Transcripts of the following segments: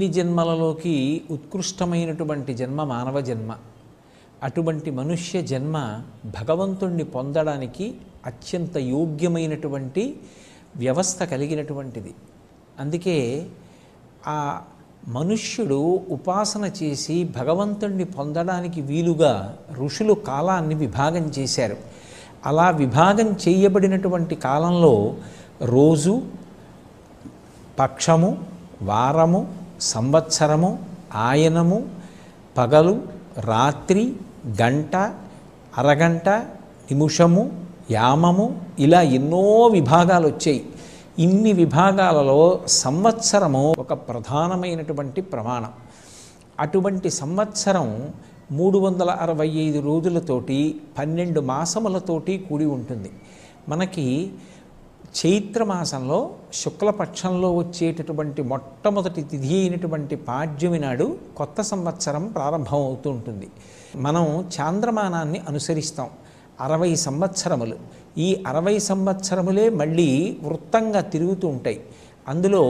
అన్ని జన్మలలోకి ఉత్కృష్టమైనటువంటి జన్మ మానవ జన్మ. అటువంటి మనుష్య జన్మ భగవంతుణ్ణి పొందడానికి అత్యంత యోగ్యమైనటువంటి వ్యవస్థ కలిగినటువంటిది. అందుకే ఆ మనుష్యుడు ఉపాసన చేసి భగవంతుణ్ణి పొందడానికి వీలుగా ఋషులు కాలాన్ని విభాగం చేశారు. అలా విభాగం చేయబడినటువంటి కాలంలో రోజు, పక్షము, వారము, సంవత్సరము, ఆయనము, పగలు, రాత్రి, గంట, అరగంట, నిమిషము, యామము, ఇలా ఎన్నో విభాగాలు వచ్చాయి. ఇన్ని విభాగాలలో సంవత్సరము ఒక ప్రధానమైనటువంటి ప్రమాణం. అటువంటి సంవత్సరం 365 రోజులతోటి 12 మాసములతోటి కూడి ఉంటుంది. మనకి చైత్రమాసంలో శుక్లపక్షంలో వచ్చేటటువంటి మొట్టమొదటి తిథి అయినటువంటి పాడ్యమి నాడు కొత్త సంవత్సరం ప్రారంభం అవుతూ ఉంటుంది. మనం చాంద్రమానాన్ని అనుసరిస్తాం. 60 సంవత్సరములు. ఈ 60 సంవత్సరములే మళ్ళీ వృత్తంగా తిరుగుతూ ఉంటాయి. అందులో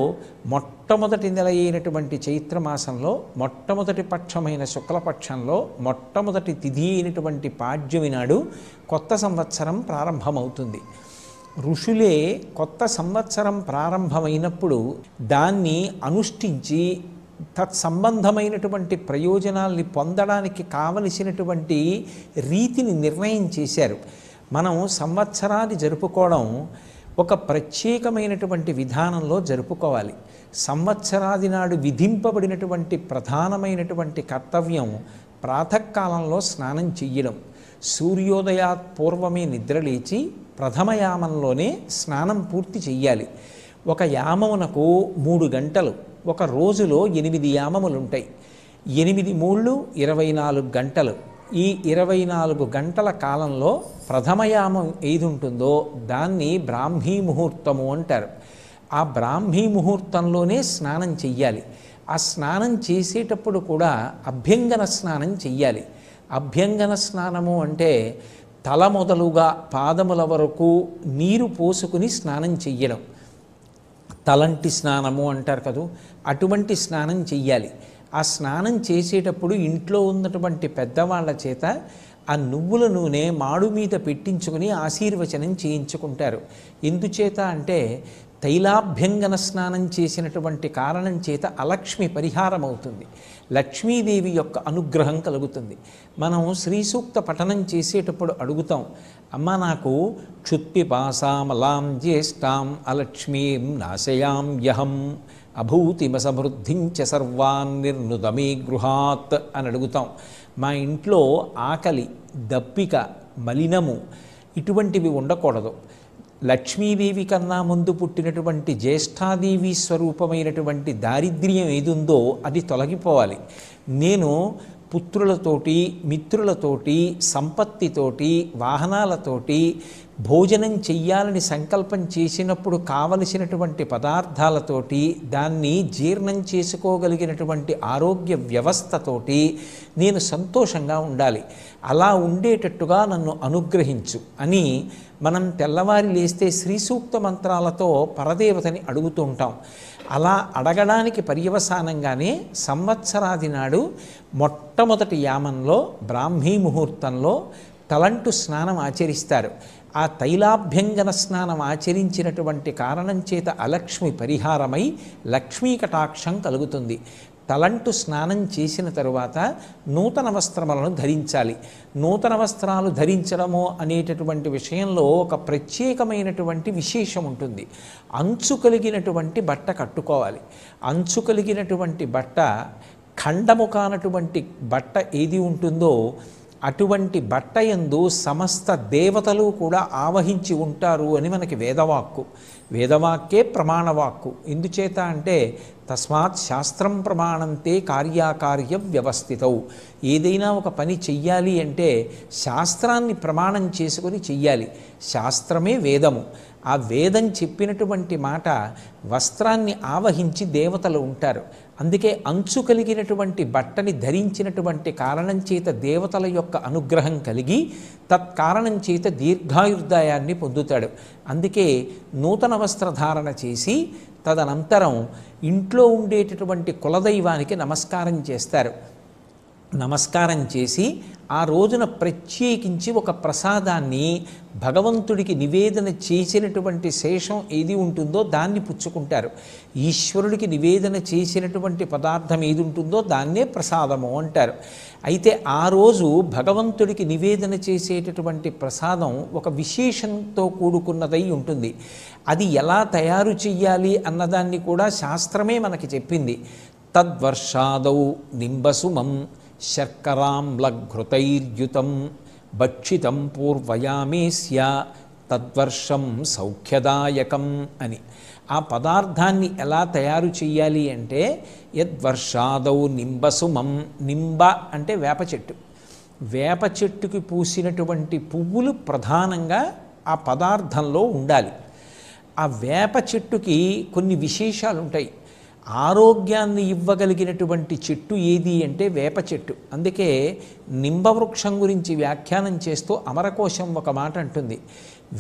మొట్టమొదటి నెల అయినటువంటి చైత్రమాసంలో మొట్టమొదటి పక్షమైన శుక్లపక్షంలో మొట్టమొదటి తిథి అయినటువంటి పాడ్యమి నాడు కొత్త సంవత్సరం ప్రారంభమవుతుంది. ఋషులే కొత్త సంవత్సరం ప్రారంభమైనప్పుడు దాన్ని అనుష్ఠించి తత్సంబంధమైనటువంటి ప్రయోజనాల్ని పొందడానికి కావలసినటువంటి రీతిని నిర్ణయం చేశారు. మనం సంవత్సరాన్ని జరుపుకోవడం ఒక ప్రత్యేకమైనటువంటి విధానంలో జరుపుకోవాలి. సంవత్సరాది నాడు విధింపబడినటువంటి ప్రధానమైనటువంటి కర్తవ్యం ప్రాతకాలంలో స్నానం చెయ్యడం. సూర్యోదయాత్ పూర్వమే నిద్రలేచి ప్రథమయామంలోనే స్నానం పూర్తి చెయ్యాలి. ఒక యామమునకు 3 గంటలు, ఒక రోజులో 8 యామములు ఉంటాయి. 8 మూళ్ళు 24 గంటలు. ఈ 24 గంటల కాలంలో ప్రథమయామం ఏది ఉంటుందో దాన్ని బ్రాహ్మీ ముహూర్తము అంటారు. ఆ బ్రాహ్మీ ముహూర్తంలోనే స్నానం చెయ్యాలి. ఆ స్నానం చేసేటప్పుడు కూడా అభ్యంగన స్నానం చెయ్యాలి. అభ్యంగన స్నానము అంటే తల మొదలుగా పాదముల వరకు నీరు పోసుకుని స్నానం చెయ్యడం. తలంటి స్నానము అంటారు కదూ, అటువంటి స్నానం చెయ్యాలి. ఆ స్నానం చేసేటప్పుడు ఇంట్లో ఉన్నటువంటి పెద్దవాళ్ళ చేత ఆ నువ్వుల నూనె మాడు మీద పెట్టించుకుని ఆశీర్వచనం చేయించుకుంటారు. ఎందుచేత అంటే తైలాభ్యంగన స్నానం చేసినటువంటి కారణం చేత అలక్ష్మి పరిహారం అవుతుంది. లక్ష్మీదేవి యొక్క అనుగ్రహం కలుగుతుంది. మనం శ్రీ సూక్త పఠనం చేసేటప్పుడు అడుగుతాం, అమ్మ నాకు క్షుత్పిపాసామలాం జ్యేష్ఠాం అలక్ష్మీం నాశయాం యహం అభూతిమసమృద్ధించ సర్వాన్ నిర్నుదమే గృహాత్ అని అడుగుతాం. మా ఇంట్లో ఆకలి, దప్పిక, మలినము ఇటువంటివి ఉండకూడదు. లక్ష్మీదేవి కన్నా ముందు పుట్టినటువంటి జ్యేష్ఠాదేవి స్వరూపమైనటువంటి దారిద్ర్యం ఏదుందో అది తొలగిపోవాలి. నేను పుత్రులతోటి, మిత్రులతోటి, సంపత్తితోటి, వాహనాలతోటి భోజనం చెయ్యాలని సంకల్పం చేసినప్పుడు కావలసినటువంటి పదార్థాలతోటి దాన్ని జీర్ణం చేసుకోగలిగినటువంటి ఆరోగ్య వ్యవస్థతోటి నేను సంతోషంగా ఉండాలి. అలా ఉండేటట్టుగా నన్ను అనుగ్రహించు అని మనం తెల్లవారి లేస్తే శ్రీ సూక్త మంత్రాలతో పరదేవతని అడుగుతూ ఉంటాం. అలా అడగడానికి పర్యవసానంగానే సంవత్సరాది నాడు మొట్టమొదటి యామంలో బ్రాహ్మీ ముహూర్తంలో తలంటు స్నానం ఆచరిస్తారు. ఆ తైలాభ్యంగన స్నానం ఆచరించినటువంటి కారణం చేత అలక్ష్మి పరిహారమై లక్ష్మీ కటాక్షం కలుగుతుంది. తలంటు స్నానం చేసిన తరువాత నూతన వస్త్రములను ధరించాలి. నూతన వస్త్రాలు ధరించడము అనేటటువంటి విషయంలో ఒక ప్రత్యేకమైనటువంటి విశేషం ఉంటుంది. అంచు కలిగినటువంటి బట్ట కట్టుకోవాలి. అంచు కలిగినటువంటి బట్ట, ఖండము కానటువంటి బట్ట ఏది ఉంటుందో అటువంటి బట్ట యందు సమస్త దేవతలు కూడా ఆవహించి ఉంటారు అని మనకి వేదవాక్కు. వేదవాక్యే ప్రమాణవాక్కు. ఎందుచేత అంటే తస్మాత్ శాస్త్రం ప్రమాణంతే కార్యాకార్య వ్యవస్థితౌ. ఏదైనా ఒక పని చెయ్యాలి అంటే శాస్త్రాన్ని ప్రమాణం చేసుకొని చెయ్యాలి. శాస్త్రమే వేదము. ఆ వేదం చెప్పినటువంటి మాట వస్త్రాన్ని ఆవహించి దేవతలు ఉంటారు. అందుకే అంచు కలిగినటువంటి బట్టని ధరించినటువంటి కారణం చేత దేవతల యొక్క అనుగ్రహం కలిగి తత్కారణం చేత దీర్ఘాయుర్దాయాన్ని పొందుతాడు. అందుకే నూతన పీతాంబరవస్త్రధారణ చేసి తదనంతరం ఇంట్లో ఉండేటటువంటి కులదైవానికి నమస్కారం చేస్తారు. నమస్కారం చేసి ఆ రోజున ప్రత్యేకించి ఒక ప్రసాదాన్ని భగవంతుడికి నివేదన చేసినటువంటి శేషం ఏది ఉంటుందో దాన్ని పుచ్చుకుంటారు. ఈశ్వరుడికి నివేదన చేసినటువంటి పదార్థం ఏది ఉంటుందో దాన్నే ప్రసాదము అంటారు. అయితే ఆ రోజు భగవంతుడికి నివేదన చేసేటటువంటి ప్రసాదం ఒక విశేషంతో కూడుకున్నదై ఉంటుంది. అది ఎలా తయారు చెయ్యాలి అన్నదాన్ని కూడా శాస్త్రమే మనకి చెప్పింది. తద్వర్షాదౌ నింబసుమం శర్కరాంలఘృతైర్యుతం భక్షితం పూర్వయామేస్య తద్వర్షం సౌఖ్యదాయకం అని. ఆ పదార్థాన్ని ఎలా తయారు చెయ్యాలి అంటే యద్వర్షాదౌ నింబసుమం. నింబ అంటే వేప చెట్టు. వేప చెట్టుకి పూసినటువంటి పువ్వులు ప్రధానంగా ఆ పదార్థంలో ఉండాలి. ఆ వేప చెట్టుకి కొన్ని విశేషాలు ఉంటాయి. ఆరోగ్యాన్ని ఇవ్వగలిగినటువంటి చెట్టు ఏది అంటే వేప చెట్టు. అందుకే నింబవృక్షం గురించి వ్యాఖ్యానం చేస్తూ అమరకోశం ఒక మాట అంటుంది.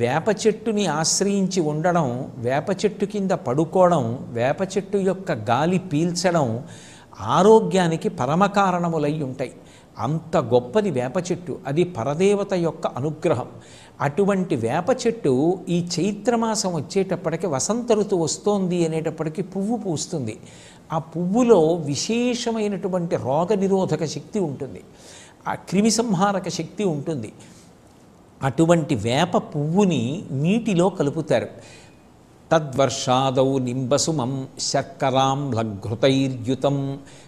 వేప చెట్టుని ఆశ్రయించి ఉండడం, వేప చెట్టు కింద పడుకోవడం, వేప చెట్టు యొక్క గాలి పీల్చడం ఆరోగ్యానికి పరమకారణములై ఉంటాయి. అంత గొప్పది వేప చెట్టు. అది పరదేవత యొక్క అనుగ్రహం. అటువంటి వేప చెట్టు ఈ చైత్రమాసం వచ్చేటప్పటికి వసంత ఋతువు వస్తోంది అనేటప్పటికీ పువ్వు పూస్తుంది. ఆ పువ్వులో విశేషమైనటువంటి రోగనిరోధక శక్తి ఉంటుంది, ఆ క్రిమిసంహారక శక్తి ఉంటుంది. అటువంటి వేప పువ్వుని నీటిలో కలుపుతారు. తద్వర్షాదౌ నింబసుమం శర్కరాంలఘృతైర్యుతం.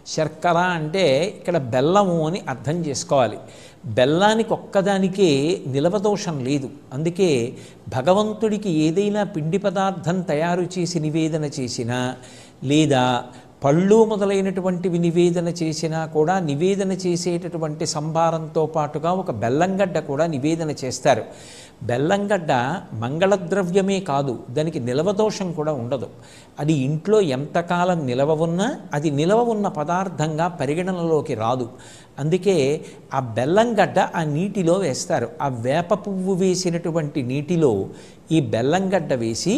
శర్కర అంటే ఇక్కడ బెల్లము అని అర్థం చేసుకోవాలి. బెల్లానికి ఒక్కదానికే నిలవదోషం లేదు. అందుకే భగవంతుడికి ఏదైనా పిండి పదార్థం తయారు చేసి నివేదన చేసినా లేదా పళ్ళు మొదలైనటువంటివి నివేదన చేసినా కూడా నివేదన చేసేటటువంటి సంభారంతో పాటుగా ఒక బెల్లంగడ్డ కూడా నివేదన చేస్తారు. బెల్లంగడ్డ మంగళద్రవ్యమే కాదు, దానికి నిలవదోషం కూడా ఉండదు. అది ఇంట్లో ఎంతకాలం నిలవ ఉన్నా అది నిలవ ఉన్న పదార్థంగా పరిగణనలోకి రాదు. అందుకే ఆ బెల్లంగడ్డ ఆ నీటిలో వేస్తారు. ఆ వేప పువ్వు వేసినటువంటి నీటిలో ఈ బెల్లంగడ్డ వేసి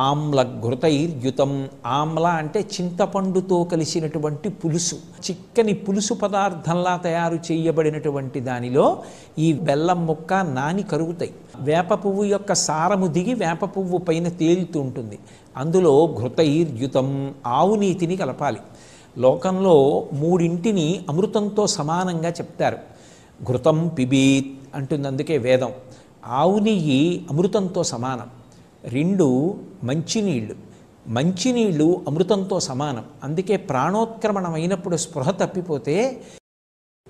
ఆమ్లఘృతైర్యుతం. ఆమ్ల అంటే చింతపండుతో కలిసినటువంటి పులుసు, చిక్కని పులుసు పదార్థంలా తయారు చేయబడినటువంటి దానిలో ఈ బెల్లం ముక్క నాని కరుగుతాయి. వేప పువ్వు యొక్క సారము దిగి వేప పువ్వు పైన తేలుతూ ఉంటుంది. అందులో ఘృతైర్యుతం, ఆవు నీతిని కలపాలి. లోకంలో మూడింటిని అమృతంతో సమానంగా చెప్తారు. ఘృతం పిబీత్ అంటుంది, అందుకే వేదం. ఆవు నెయ్యి అమృతంతో సమానం. రెండు మంచినీళ్ళు, మంచినీళ్ళు అమృతంతో సమానం. అందుకే ప్రాణోత్క్రమణమైనప్పుడు స్పృహ తప్పిపోతే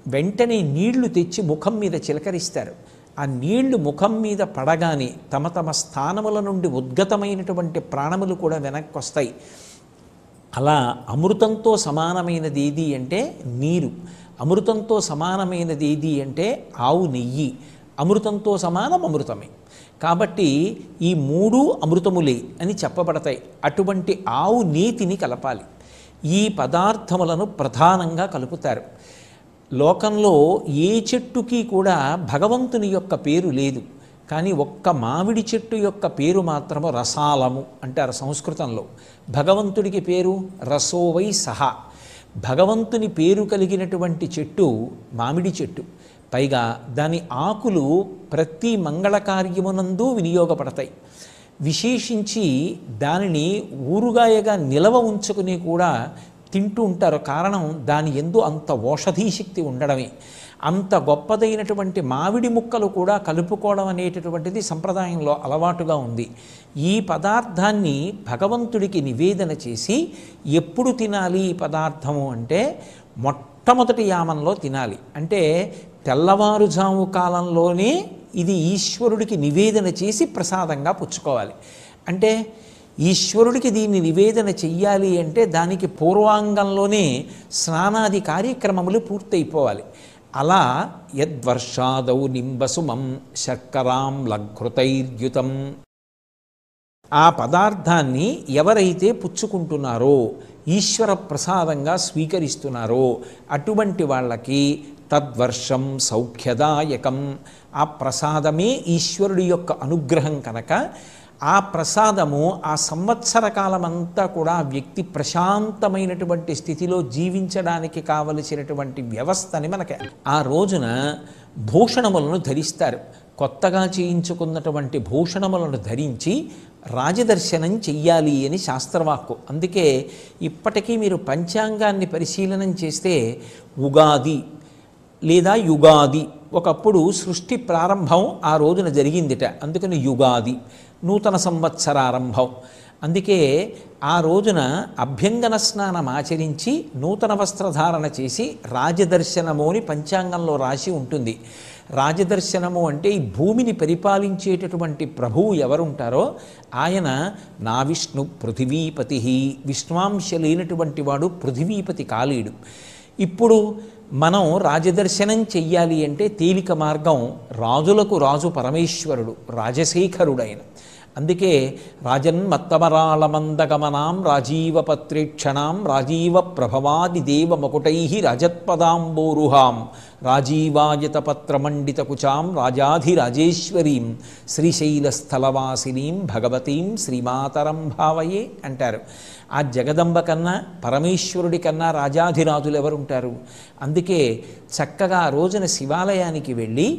వెంటనే నీళ్లు తెచ్చి ముఖం మీద చిలకరిస్తారు. ఆ నీళ్లు ముఖం మీద పడగానే తమ తమ స్థానముల నుండి ఉద్గతమైనటువంటి ప్రాణములు కూడా వెనక్కి వస్తాయి. అలా అమృతంతో సమానమైనది ఏది అంటే నీరు. అమృతంతో సమానమైనది ఏది అంటే ఆవు నెయ్యి. అమృతంతో సమానం అమృతమే. కాబట్టి ఈ మూడు అమృతములే అని చెప్పబడతాయి. అటువంటి ఆవు నీతిని కలపాలి. ఈ పదార్థములను ప్రధానంగా కలుపుతారు. లోకంలో ఏ చెట్టుకి కూడా భగవంతుని యొక్క పేరు లేదు, కానీ ఒక్క మామిడి చెట్టు యొక్క పేరు మాత్రము రసాలము అంటారు సంస్కృతంలో. భగవంతుడికి పేరు రసోవై సహా. భగవంతుని పేరు కలిగినటువంటి చెట్టు మామిడి చెట్టు. పైగా దాని ఆకులు ప్రతి మంగళకార్యమునందు వినియోగపడతాయి. విశేషించి దానిని ఊరుగాయగా నిలవ ఉంచుకుని కూడా తింటూ ఉంటారు. కారణం దాని యందు అంత ఓషధీ శక్తి ఉండడమే. అంత గొప్పదైనటువంటి మామిడి ముక్కలు కూడా కలుపుకోవడం అనేటటువంటిది సంప్రదాయంలో అలవాటుగా ఉంది. ఈ పదార్థాన్ని భగవంతుడికి నివేదన చేసి ఎప్పుడు తినాలి ఈ పదార్థము అంటే మొట్టమొదటి యామంలో తినాలి. అంటే తెల్లవారుజాము కాలంలోనే ఇది ఈశ్వరుడికి నివేదన చేసి ప్రసాదంగా పుచ్చుకోవాలి. అంటే ఈశ్వరుడికి దీన్ని నివేదన చెయ్యాలి అంటే దానికి పూర్వాంగంలోనే స్నానాది కార్యక్రమములు పూర్తయిపోవాలి. అలా యద్వర్షాదౌ నింబసుమం శర్కరాంలఘృతైర్యుతం. ఆ పదార్థాన్ని ఎవరైతే పుచ్చుకుంటున్నారో, ఈశ్వర ప్రసాదంగా స్వీకరిస్తున్నారో అటువంటి వాళ్ళకి తద్వర్షం సౌఖ్యదాయకం. ఆ ప్రసాదమే ఈశ్వరుడి యొక్క అనుగ్రహం కనుక ఆ ప్రసాదము ఆ సంవత్సర కాలమంతా కూడా ఆ వ్యక్తి ప్రశాంతమైనటువంటి స్థితిలో జీవించడానికి కావలసినటువంటి వ్యవస్థని మనకి ఆ రోజున భూషణములను ధరిస్తారు. కొత్తగా చేయించుకున్నటువంటి భూషణములను ధరించి రాజదర్శనం చెయ్యాలి అని శాస్త్రవాక్కు. అందుకే ఇప్పటికీ మీరు పంచాంగాన్ని పరిశీలనం చేస్తే ఉగాది లేదా యుగాది, ఒకప్పుడు సృష్టి ప్రారంభం ఆ రోజున జరిగిందిట, అందుకని యుగాది నూతన సంవత్సరారంభం. అందుకే ఆ రోజున అభ్యంగన స్నానం ఆచరించి నూతన వస్త్రధారణ చేసి రాజదర్శనము అని పంచాంగంలో రాసి ఉంటుంది. రాజదర్శనము అంటే ఈ భూమిని పరిపాలించేటటువంటి ప్రభువు ఎవరుంటారో ఆయన నా విష్ణు పృథివీపతి, విష్ణువాంశ లేనటువంటి వాడు పృథివీపతి కాలేడు. ఇప్పుడు మనం రాజదర్శనం చెయ్యాలి అంటే తేలిక మార్గం, రాజులకు రాజు పరమేశ్వరుడు, రాజశేఖరుడైన. అందుకే రాజన్మత్తమరాళమందగమనాం రాజీవపత్రేక్షణాం రాజీవ ప్రభవాది దేవ మకుటై రాజత్పదాంబోరుహాం రాజీవాయతపత్రమండితకుచాం రాజాధిరాజేశ్వరీం శ్రీశైలస్థలవాసినీం భగవతీం శ్రీమాతరం భావయే అంటారు. ఆ జగదంబ కన్నా పరమేశ్వరుడి కన్నా రాజాధిరాజులు ఎవరుంటారు? అందుకే చక్కగా ఆ రోజున శివాలయానికి వెళ్ళి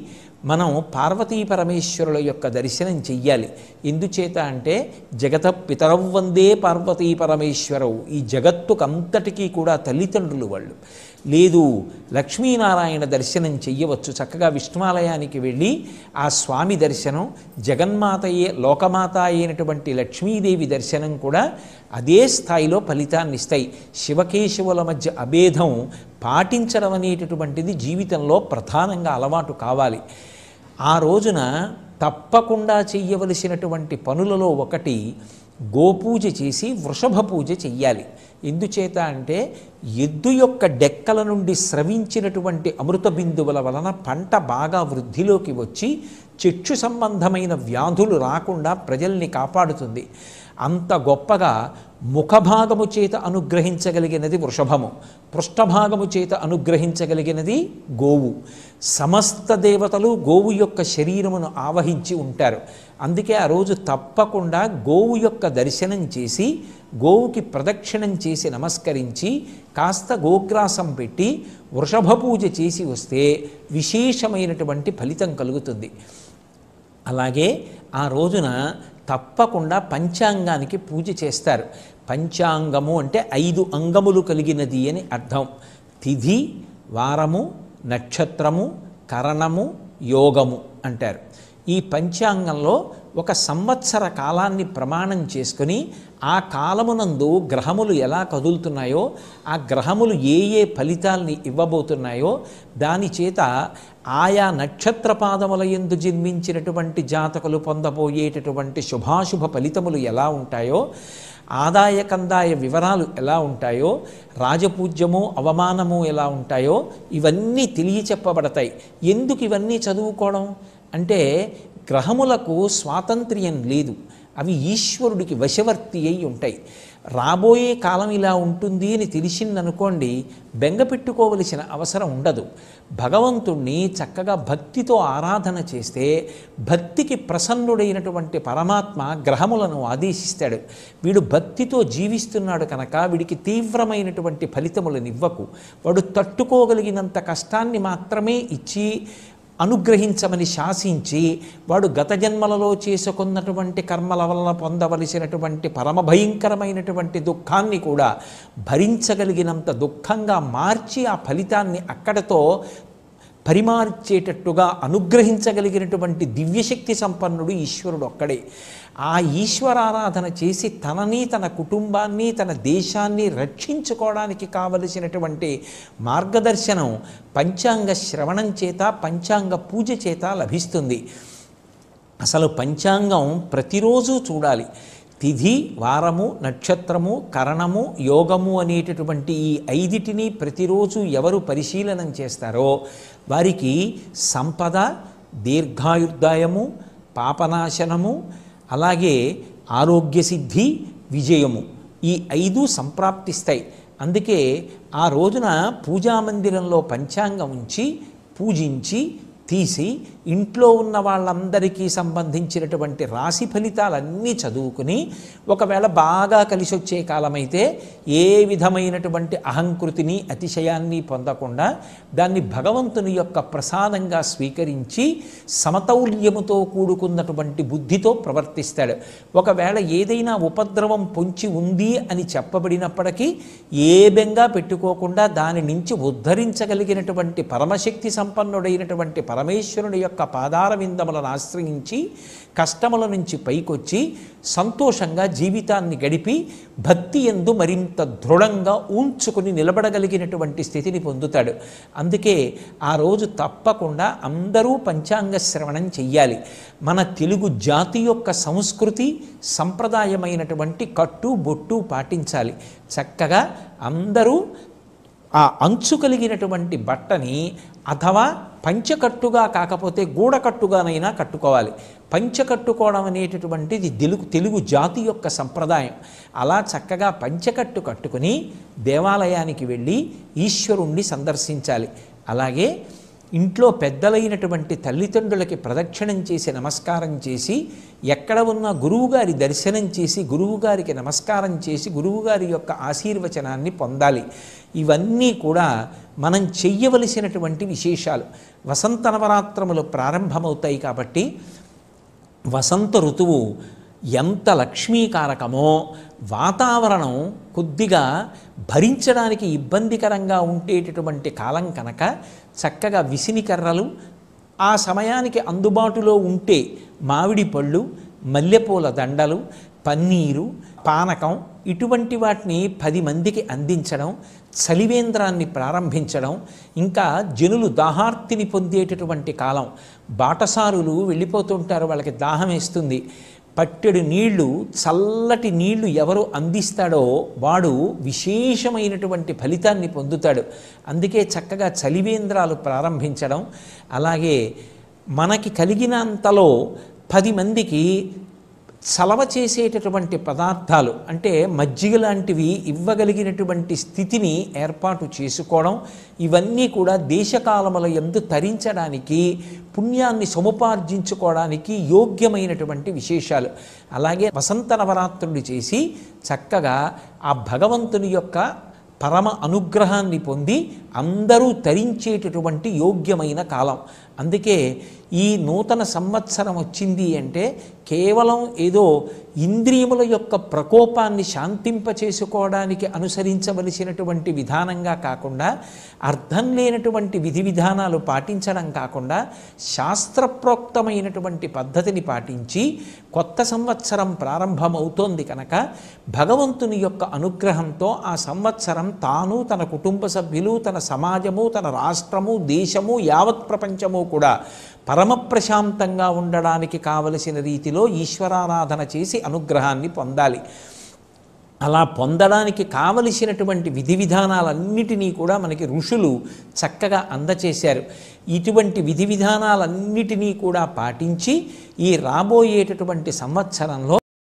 మనం పార్వతీ పరమేశ్వరుల యొక్క దర్శనం చెయ్యాలి. ఎందుచేత అంటే జగత పితరవ్ వందే పార్వతీ పరమేశ్వరవు, ఈ జగత్తుకంతటికీ కూడా తల్లిదండ్రులు వాళ్ళు. లేదు లక్ష్మీనారాయణ దర్శనం చెయ్యవచ్చు. చక్కగా విష్ణువాలయానికి వెళ్ళి ఆ స్వామి దర్శనం, జగన్మాతయే లోకమాత అయినటువంటి లక్ష్మీదేవి దర్శనం కూడా అదే స్థాయిలో ఫలితాన్ని ఇస్తాయి. శివకేశవుల మధ్య అభేదం పాటించడం అనేటటువంటిది జీవితంలో ప్రధానంగా అలవాటు కావాలి. ఆ రోజున తప్పకుండా చెయ్యవలసినటువంటి పనులలో ఒకటి గోపూజ చేసి వృషభ పూజ చెయ్యాలి. ఎందుచేత అంటే ఎద్దు యొక్క డెక్కల నుండి స్రవించినటువంటి అమృత బిందువుల వలన పంట బాగా వృద్ధిలోకి వచ్చి చక్షు సంబంధమైన వ్యాధులు రాకుండా ప్రజల్ని కాపాడుతుంది. అంత గొప్పగా ముఖభాగము చేత అనుగ్రహించగలిగినది వృషభము, పృష్ఠభాగము చేత అనుగ్రహించగలిగినది గోవు. సమస్త దేవతలు గోవు యొక్క శరీరమును ఆవహించి ఉంటారు. అందుకే ఆ రోజు తప్పకుండా గోవు యొక్క దర్శనం చేసి గోవుకి ప్రదక్షిణం చేసి నమస్కరించి కాస్త గోగ్రాసం పెట్టి వృషభ పూజ చేసి వస్తే విశేషమైనటువంటి ఫలితం కలుగుతుంది. అలాగే ఆ రోజున తప్పకుండా పంచాంగానికి పూజ చేస్తారు. పంచాంగము అంటే 5 అంగములు కలిగినది అని అర్థం. తిథి, వారము, నక్షత్రము, కరణము, యోగము అంటారు. ఈ పంచాంగంలో ఒక సంవత్సర కాలాన్ని ప్రమాణం చేసుకుని ఆ కాలమునందు గ్రహములు ఎలా కదులుతున్నాయో, ఆ గ్రహములు ఏ ఏ ఫలితాల్ని ఇవ్వబోతున్నాయో దాని చేత ఆయా నక్షత్ర పాదముల యందు జన్మించినటువంటి జాతకులు పొందబోయేటటువంటి శుభాశుభ ఫలితములు ఎలా ఉంటాయో, ఆదాయ కందాయ వివరాలు ఎలా ఉంటాయో, రాజపూజ్యము అవమానము ఎలా ఉంటాయో ఇవన్నీ తెలియచెప్పబడతాయి. ఎందుకు ఇవన్నీ చదువుకోవడం అంటే గ్రహములకు స్వాతంత్ర్యం లేదు, అవి ఈశ్వరుడికి వశవర్తి అయి ఉంటాయి. రాబోయే కాలం ఇలా ఉంటుంది అని తెలిసిందనుకోండి, బెంగ పెట్టుకోవలసిన అవసరం ఉండదు. భగవంతుణ్ణి చక్కగా భక్తితో ఆరాధన చేస్తే భక్తికి ప్రసన్నుడైనటువంటి పరమాత్మ గ్రహములను ఆదేశిస్తాడు. వీడు భక్తితో జీవిస్తున్నాడు కనుక వీడికి తీవ్రమైనటువంటి ఫలితములను ఇవ్వకు, వాడు తట్టుకోగలిగినంత కష్టాన్ని మాత్రమే ఇచ్చి అనుగ్రహించమని శాసించి వాడు గత జన్మలలో చేసుకున్నటువంటి కర్మల వలన పొందవలసినటువంటి పరమభయంకరమైనటువంటి దుఃఖాన్ని కూడా భరించగలిగినంత దుఃఖంగా మార్చి ఆ ఫలితాన్ని అక్కడతో పరిమార్చేటట్టుగా అనుగ్రహించగలిగినటువంటి దివ్యశక్తి సంపన్నుడు ఈశ్వరుడు ఒక్కడే. ఆ ఈశ్వరారాధన చేసి తనని, తన కుటుంబాన్ని, తన దేశాన్ని రక్షించుకోవడానికి కావలసినటువంటి మార్గదర్శనం పంచాంగ శ్రవణం చేత, పంచాంగ పూజ చేత లభిస్తుంది. అసలు పంచాంగం ప్రతిరోజు చూడాలి. తిథి, వారము, నక్షత్రము, కరణము, యోగము అనేటటువంటి ఈ 5టిని ప్రతిరోజు ఎవరు పరిశీలనం చేస్తారో వారికి సంపద, దీర్ఘాయుర్దాయము, పాపనాశనము, అలాగే ఆరోగ్యసిద్ధి, విజయము ఈ 5 సంప్రాప్తిస్తాయి. అందుకే ఆ రోజున పూజామందిరంలో పంచాంగం ఉంచి పూజించి తీసి ఇంట్లో ఉన్న వాళ్ళందరికీ సంబంధించినటువంటి రాశి ఫలితాలన్నీ చదువుకుని ఒకవేళ బాగా కలిసి వచ్చే కాలమైతే ఏ విధమైనటువంటి అహంకృతిని అతిశయాన్ని పొందకుండా దాన్ని భగవంతుని యొక్క ప్రసాదంగా స్వీకరించి సమతౌల్యముతో కూడుకున్నటువంటి బుద్ధితో ప్రవర్తిస్తాడు. ఒకవేళ ఏదైనా ఉపద్రవం పొంచి ఉంది అని చెప్పబడినప్పటికీ ఏ బెంగా పెట్టుకోకుండా దాని నుంచి ఉద్ధరించగలిగినటువంటి పరమశక్తి సంపన్నుడైనటువంటి పరమేశ్వరుని యొక్క పాదార విందములను ఆశ్రయించి కష్టముల నుంచి పైకొచ్చి సంతోషంగా జీవితాన్ని గడిపి భక్తి యందు మరింత దృఢంగా ఉంచుకుని నిలబడగలిగినటువంటి స్థితిని పొందుతాడు. అందుకే ఆ రోజు తప్పకుండా అందరూ పంచాంగ శ్రవణం చెయ్యాలి. మన తెలుగు జాతి యొక్క సంస్కృతి సంప్రదాయమైనటువంటి కట్టు బొట్టు పాటించాలి. చక్కగా అందరూ ఆ అంచు కలిగినటువంటి బట్టని అథవా పంచకట్టుగా కాకపోతే గూడకట్టుగానైనా కట్టుకోవాలి. పంచకట్టుకోవడం అనేటటువంటిది తెలుగు జాతి యొక్క సంప్రదాయం. అలా చక్కగా పంచకట్టు కట్టుకుని దేవాలయానికి వెళ్ళి ఈశ్వరుణ్ణి సందర్శించాలి. అలాగే ఇంట్లో పెద్దలైనటువంటి తల్లిదండ్రులకి ప్రదక్షిణం చేసి నమస్కారం చేసి ఎక్కడ ఉన్న గురువుగారి దర్శనం చేసి గురువుగారికి నమస్కారం చేసి గురువుగారి యొక్క ఆశీర్వచనాన్ని పొందాలి. ఇవన్నీ కూడా మనం చెయ్యవలసినటువంటి విశేషాలు. వసంత నవరాత్రములు ప్రారంభమవుతాయి కాబట్టి వసంత ఋతువు ఎంత లక్ష్మీకారకమో వాతావరణం కొద్దిగా భరించడానికి ఇబ్బందికరంగా ఉండేటటువంటి కాలం కనుక చక్కగా విసినికర్రలు ఆ సమయానికి అందుబాటులో ఉంటే మామిడి పళ్ళు, మల్లెపూల దండలు, పన్నీరు, పానకం ఇటువంటి వాటిని 10 మందికి అందించడం, చలివేంద్రాన్ని ప్రారంభించడం, ఇంకా జనులు దాహార్తిని పొందేటటువంటి కాలం. బాటసారులు వెళ్ళిపోతుంటారు, వాళ్ళకి దాహం వేస్తుంది. పట్టెడు నీళ్లు, చల్లటి నీళ్లు ఎవరు అందిస్తాడో వాడు విశేషమైనటువంటి ఫలితాన్ని పొందుతాడు. అందుకే చక్కగా చలివేంద్రాలు ప్రారంభించడం, అలాగే మనకి కలిగినంతలో 10 మందికి చలవ చేసేటటువంటి పదార్థాలు అంటే మజ్జిగ లాంటివి ఇవ్వగలిగినటువంటి స్థితిని ఏర్పాటు చేసుకోవడం, ఇవన్నీ కూడా దేశకాలముల యందు తరించడానికి పుణ్యాన్ని సముపార్జించుకోవడానికి యోగ్యమైనటువంటి విశేషాలు. అలాగే వసంత నవరాత్రులు చేసి చక్కగా ఆ భగవంతుని యొక్క పరమ అనుగ్రహాన్ని పొంది అందరూ తరించేటటువంటి యోగ్యమైన కాలం. అందుకే ఈ నూతన సంవత్సరం వచ్చింది అంటే కేవలం ఏదో ఇంద్రియముల యొక్క ప్రకోపాన్ని శాంతింపచేసుకోవడానికి అనుసరించవలసినటువంటి విధానంగా కాకుండా, అర్థం లేనటువంటి విధి విధానాలు పాటించడం కాకుండా శాస్త్రప్రోక్తమైనటువంటి పద్ధతిని పాటించి కొత్త సంవత్సరం ప్రారంభమవుతోంది కనుక భగవంతుని యొక్క అనుగ్రహంతో ఆ సంవత్సరం తాను, తన కుటుంబ సభ్యులు, తన సమాజము, తన రాష్ట్రము, దేశము, యావత్ ప్రపంచము కూడా పరమ ప్రశాంతంగా ఉండడానికి కావలసిన రీతిలో ఈశ్వరారాధన చేసి అనుగ్రహాన్ని పొందాలి. అలా పొందడానికి కావలసినటువంటి విధి విధానాలన్నిటినీ కూడా మనకి ఋషులు చక్కగా అందచేశారు. ఇటువంటి విధి విధానాలన్నిటినీ కూడా పాటించి ఈ రాబోయేటటువంటి సంవత్సరంలో